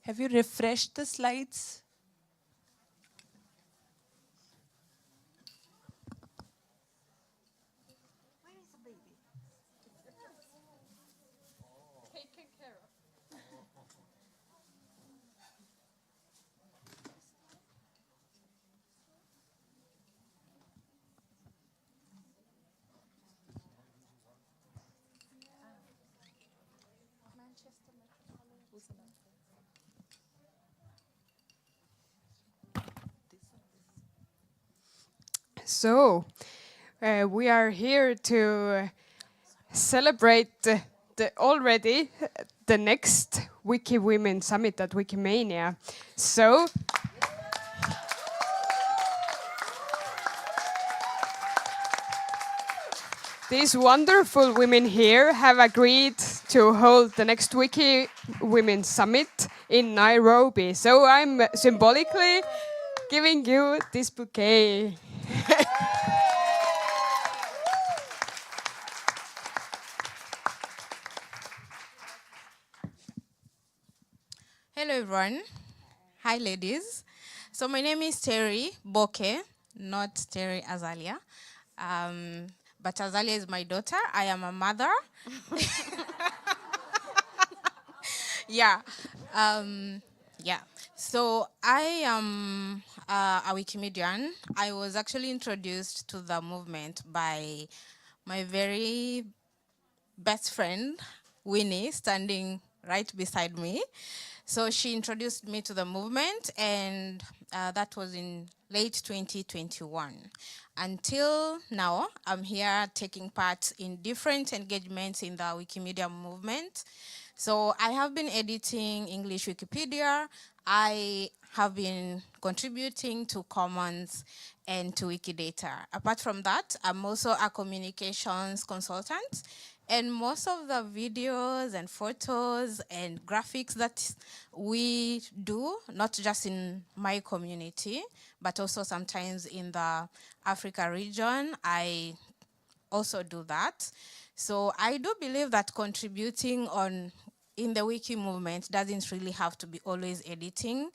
Have you refreshed the slides? So, we are here to celebrate already the next WikiWomen Summit at Wikimania. So, these wonderful women here have agreed to hold the next WikiWomen Summit in Nairobi. So I'm symbolically giving you this bouquet. Hello everyone. Hi ladies. So my name is Terry Boke, not Terry Azalia. But Azalia is my daughter. I am a mother. Yeah. Yeah. So I am a Wikimedian. I was actually introduced to the movement by my very best friend, Winnie, standing right beside me. So she introduced me to the movement, and that was in late 2021. Until now, I'm here taking part in different engagements in the Wikimedia movement. So I have been editing English Wikipedia. I have been contributing to Commons and to Wikidata. Apart from that, I'm also a communications consultant. And most of the videos and photos and graphics that we do, not just in my community, but also sometimes in the Africa region, I also do that. So I do believe that contributing in the wiki movement doesn't really have to be always editing,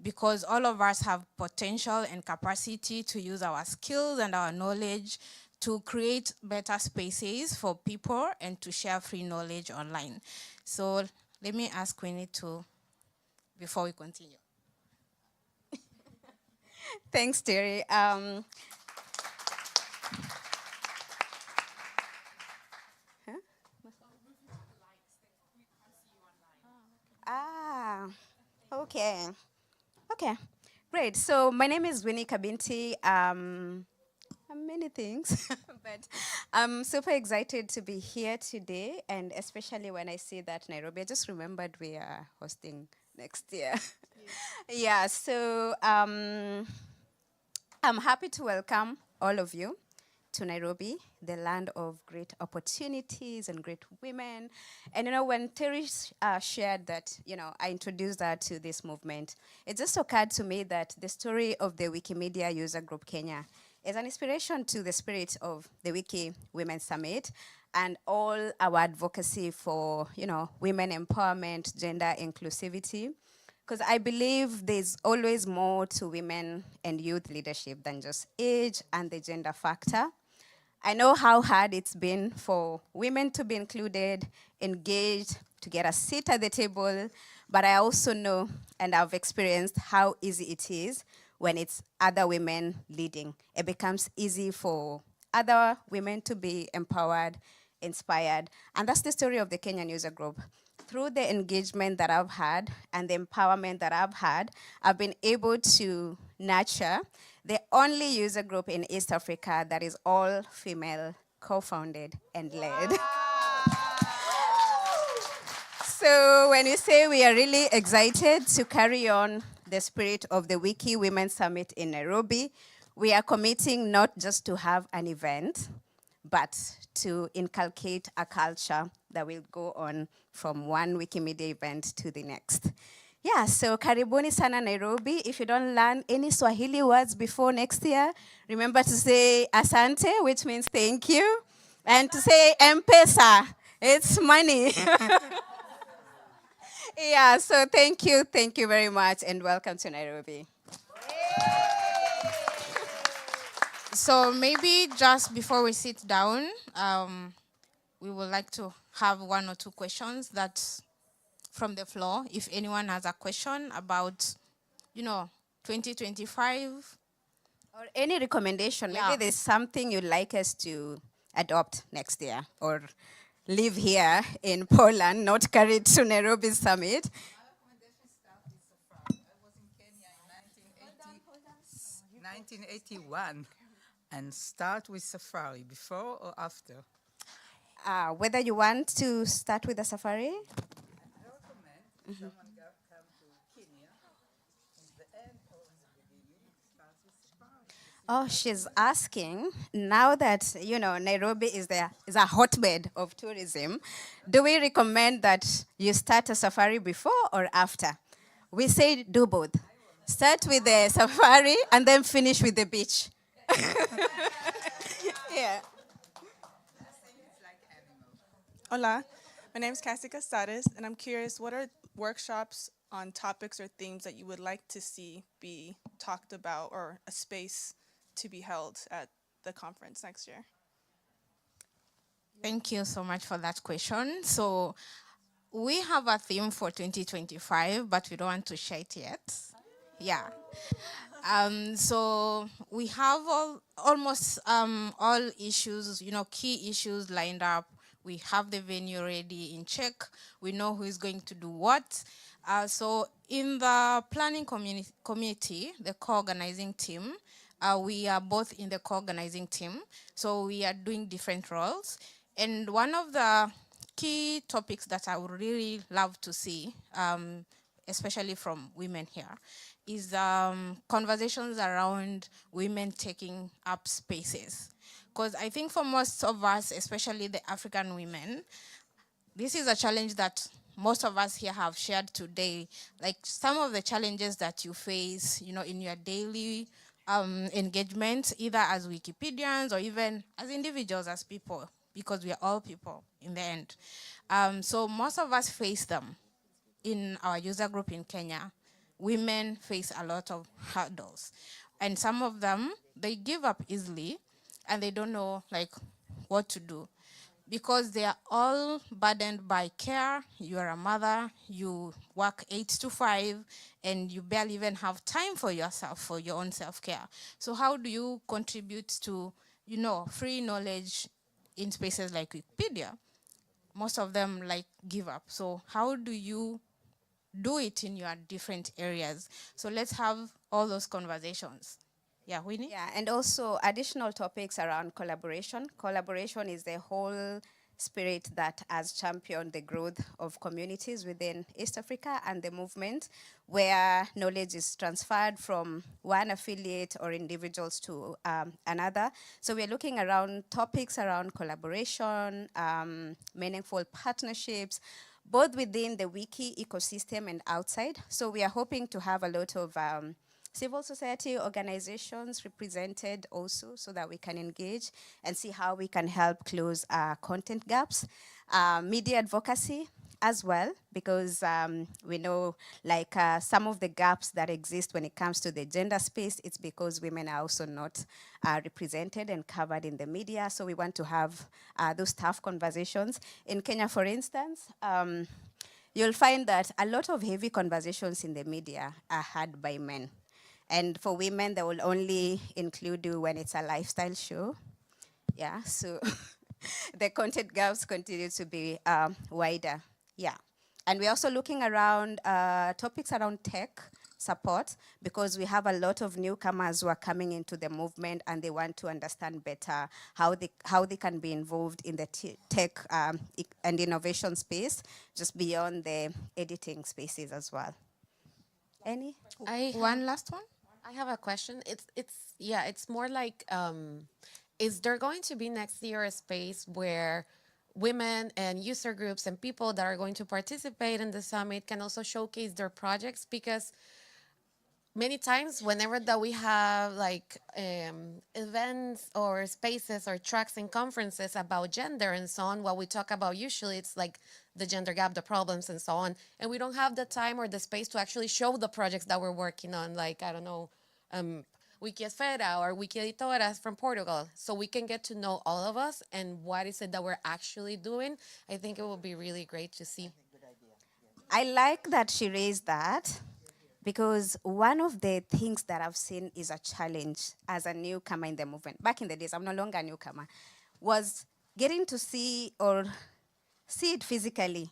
because all of us have potential and capacity to use our skills and our knowledge to create better spaces for people and to share free knowledge online. So let me ask Winnie before we continue. Thanks, Terry. Okay. Okay, great. So my name is Winnie Kabinti. Many things, but I'm super excited to be here today, and especially when I see that Nairobi, I just remembered we are hosting next year. Yeah, so I'm happy to welcome all of you to Nairobi, the land of great opportunities and great women. And when Terry shared that, I introduced her to this movement, it just occurred to me that the story of the Wikimedia User Group Kenya is an inspiration to the spirit of the WikiWomen Summit and all our advocacy for, women empowerment, gender inclusivity. Because I believe there's always more to women and youth leadership than just age and the gender factor. I know how hard it's been for women to be included, engaged, to get a seat at the table, but I also know and I've experienced how easy it is when it's other women leading. It becomes easy for other women to be empowered, inspired, and that's the story of the Kenyan User Group. Through the engagement that I've had and the empowerment that I've had, I've been able to nurture the only user group in East Africa that is all female, co-founded and led. So when you say we are really excited to carry on the spirit of the WikiWomen Summit in Nairobi, we are committing not just to have an event, but to inculcate a culture that will go on from one Wikimedia event to the next. Yeah, so karibuni sana Nairobi. If you don't learn any Swahili words before next year, remember to say asante, which means thank you, and to say M-Pesa, it's money. Yeah, so thank you very much, and welcome to Nairobi. So maybe just before we sit down, we would like to have one or two questions that from the floor. If anyone has a question about, 2025. Or any recommendation, maybe Yeah. there's something you'd like us to adopt next year, or live here in Poland, not carry it to Nairobi Summit. 1981, and start with safari before or after. Whether you want to start with a safari? I recommend someone come to Kenya in the end or in the beginning, start with safari. Oh, she's asking, now that, Nairobi is a hotbed of tourism, do we recommend that you start a safari before or after? We say do both. Start with the safari and then finish with the beach. Yeah. Hola, my name is Cassie Casares, and I'm curious, what are workshops on topics or themes that you would like to see be talked about, or a space to be held at the conference next year? Thank you so much for that question. So we have a theme for 2025, but we don't want to share it yet. Yeah. So we have almost all issues, key issues lined up. We have the venue ready in check. We know who is going to do what. So in the planning committee, the co-organizing team, we are both in the co-organizing team. So we are doing different roles. And one of the key topics that I would really love to see, especially from women here, is conversations around women taking up spaces. Because I think for most of us, especially the African women, this is a challenge that most of us here have shared today. Like some of the challenges that you face, in your daily engagement, either as Wikipedians or even as individuals, as people, because we are all people in the end. So most of us face them in our user group in Kenya. Women face a lot of hurdles. And some of them, they give up easily and they don't know what to do, because they are all burdened by care. You are a mother, you work 8 to 5, and you barely even have time for yourself, for your own self-care. So how do you contribute to, free knowledge in spaces like Wikipedia? Most of them give up. So how do you do it in your different areas? So let's have all those conversations. Yeah, Winnie? Yeah, and also additional topics around collaboration. Collaboration is the whole spirit that has championed the growth of communities within East Africa and the movement, where knowledge is transferred from one affiliate or individuals to another. So we're looking around topics around collaboration, meaningful partnerships, both within the wiki ecosystem and outside. So we are hoping to have a lot of civil society organizations represented also, so that we can engage and see how we can help close content gaps. Media advocacy as well, because we know some of the gaps that exist when it comes to the gender space, it's because women are also not represented and covered in the media. So we want to have those tough conversations. In Kenya, for instance, you'll find that a lot of heavy conversations in the media are had by men. And for women, they will only include you when it's a lifestyle show. Yeah, so the content gaps continue to be wider. Yeah. And we're also looking around topics around tech support, because we have a lot of newcomers who are coming into the movement and they want to understand better how they can be involved in the tech and innovation space, just beyond the editing spaces as well. Any? One last one? I have a question. It's more like, is there going to be next year a space where women and user groups and people that are going to participate in the summit can also showcase their projects? Because many times whenever that we have like events or spaces or tracks and conferences about gender and so on, what we talk about usually it's like the gender gap, the problems and so on, and we don't have the time or the space to actually show the projects that we're working on, like I don't know, Wikiesfera or Wikieditoras from Portugal, so we can get to know all of us and what is it that we're actually doing. I think it will be really great to see. I like that she raised that because one of the things that I've seen is a challenge as a newcomer in the movement. Back in the days, I'm no longer a newcomer, was getting to see or see it physically,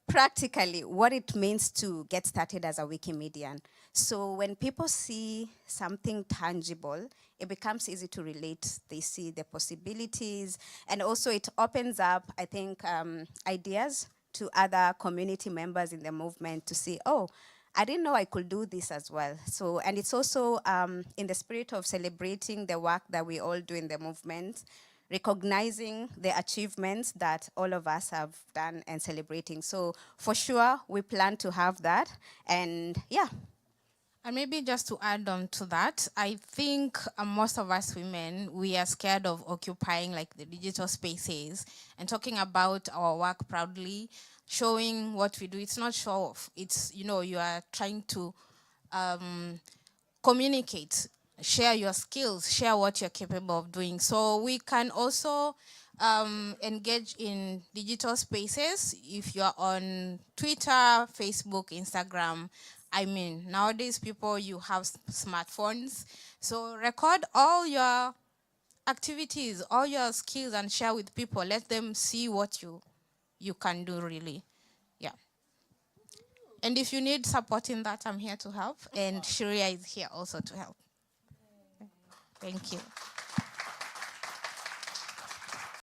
practically, what it means to get started as a Wikimedian. So when people see something tangible, it becomes easy to relate. They see the possibilities, and also it opens up, I think, ideas to other community members in the movement to see, oh, I didn't know I could do this as well. So, and it's also in the spirit of celebrating the work that we all do in the movement, recognizing the achievements that all of us have done and celebrating. So for sure, we plan to have that. And yeah. And maybe just to add on to that, I think most of us women, we are scared of occupying like the digital spaces and talking about our work proudly, showing what we do. It's not show off. It's, you know, you are trying to communicate, share your skills, share what you're capable of doing. So we can also engage in digital spaces if you're on Twitter, Facebook, Instagram. I mean, nowadays people, you have smartphones. So record all your activities, all your skills and share with people. Let them see what you can do really. Yeah. And if you need support in that, I'm here to help. And Sharia is here also to help. Thank you.